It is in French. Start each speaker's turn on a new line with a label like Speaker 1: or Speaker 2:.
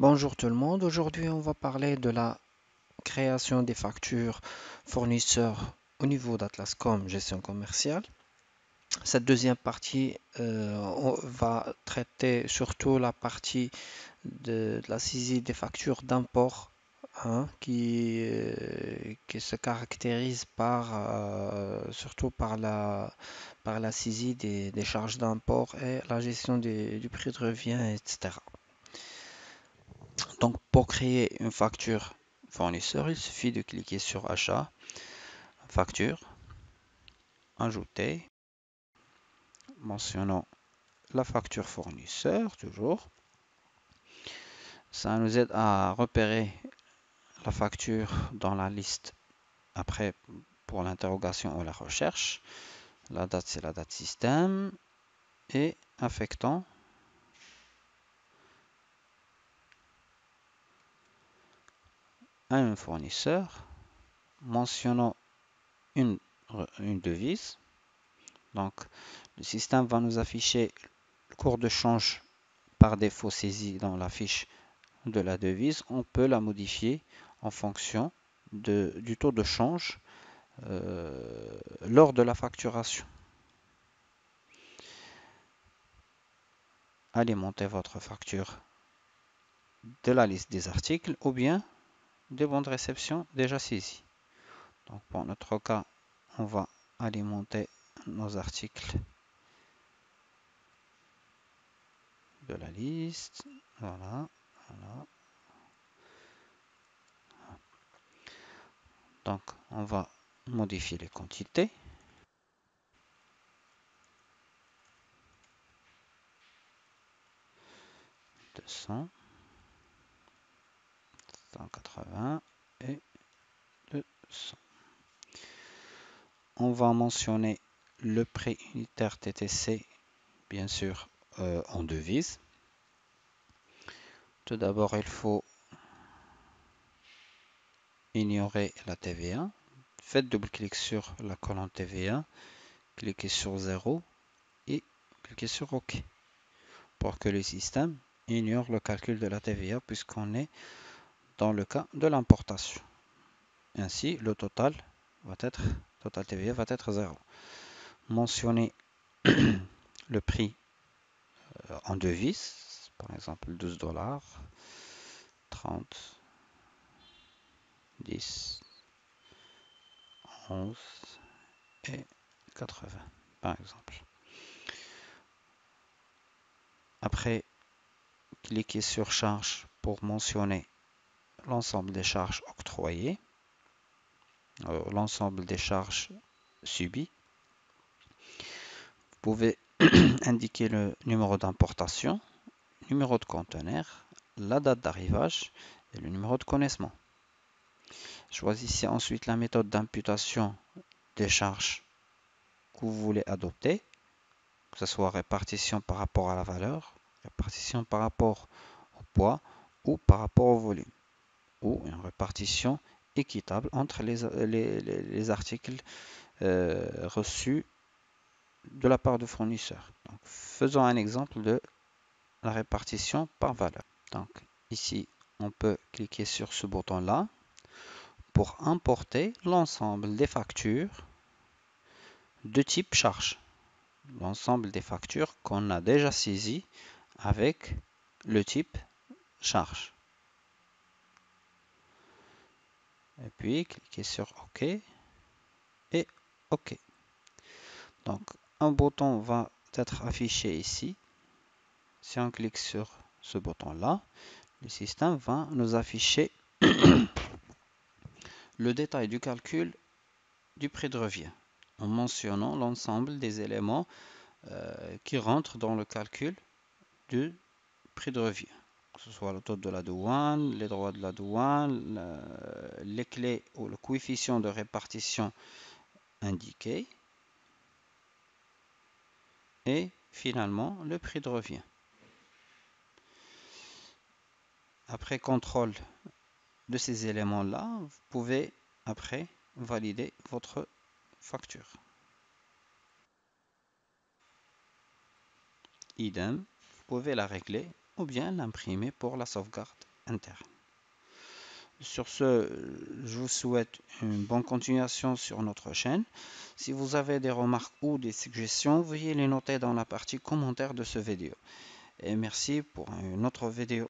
Speaker 1: Bonjour tout le monde, aujourd'hui on va parler de la création des factures fournisseurs au niveau d'Atlascom gestion commerciale. Cette deuxième partie on va traiter surtout la partie de la saisie des factures d'import hein, qui se caractérise surtout par la saisie des charges d'import et la gestion du prix de revient, etc. Donc pour créer une facture fournisseur, il suffit de cliquer sur Achat, Facture, Ajouter, mentionnant la facture fournisseur toujours. Ça nous aide à repérer la facture dans la liste après pour l'interrogation ou la recherche. La date, c'est la date système et affectant à un fournisseur, mentionnant une, une devise. Donc le système va nous afficher le cours de change par défaut saisi dans la fiche de la devise. On peut la modifier en fonction du taux de change lors de la facturation. Alimentez votre facture de la liste des articles ou bien des bons de réception déjà saisis. Donc pour notre cas, on va alimenter nos articles de la liste. Voilà, voilà. Donc on va modifier les quantités. 200, 180 et 200. On va mentionner le prix unitaire TTC, bien sûr, en devise. Tout d'abord, il faut ignorer la TVA. Faites double-clic sur la colonne TVA, cliquez sur 0 et cliquez sur OK pour que le système ignore le calcul de la TVA puisqu'on est dans le cas de l'importation. Ainsi, le total TVA va être 0. Mentionnez le prix en devise, par exemple 12 $, 30, 10, 11 et 80, par exemple. Après, cliquez sur Charges pour mentionner l'ensemble des charges octroyées, l'ensemble des charges subies. Vous pouvez indiquer le numéro d'importation, numéro de conteneur, la date d'arrivage et le numéro de connaissement. Choisissez ensuite la méthode d'imputation des charges que vous voulez adopter, que ce soit répartition par rapport à la valeur, répartition par rapport au poids ou par rapport au volume, ou une répartition équitable entre les articles reçus de la part du fournisseur. Donc, faisons un exemple de la répartition par valeur. Donc ici, on peut cliquer sur ce bouton-là pour importer l'ensemble des factures de type charge. L'ensemble des factures qu'on a déjà saisies avec le type charge. Et puis, cliquez sur OK et OK. Donc, un bouton va être affiché ici. Si on clique sur ce bouton-là, le système va nous afficher le détail du calcul du prix de revient en mentionnant l'ensemble des éléments qui rentrent dans le calcul du prix de revient, que ce soit le taux de la douane, les droits de la douane, les clés ou le coefficient de répartition indiqué et finalement le prix de revient. Après contrôle de ces éléments-là, vous pouvez après valider votre facture. Idem, vous pouvez la régler ou bien l'imprimer pour la sauvegarde. interne. Sur ce, je vous souhaite une bonne continuation sur notre chaîne. Si vous avez des remarques ou des suggestions, veuillez les noter dans la partie commentaires de ce vidéo. Et merci pour une autre vidéo.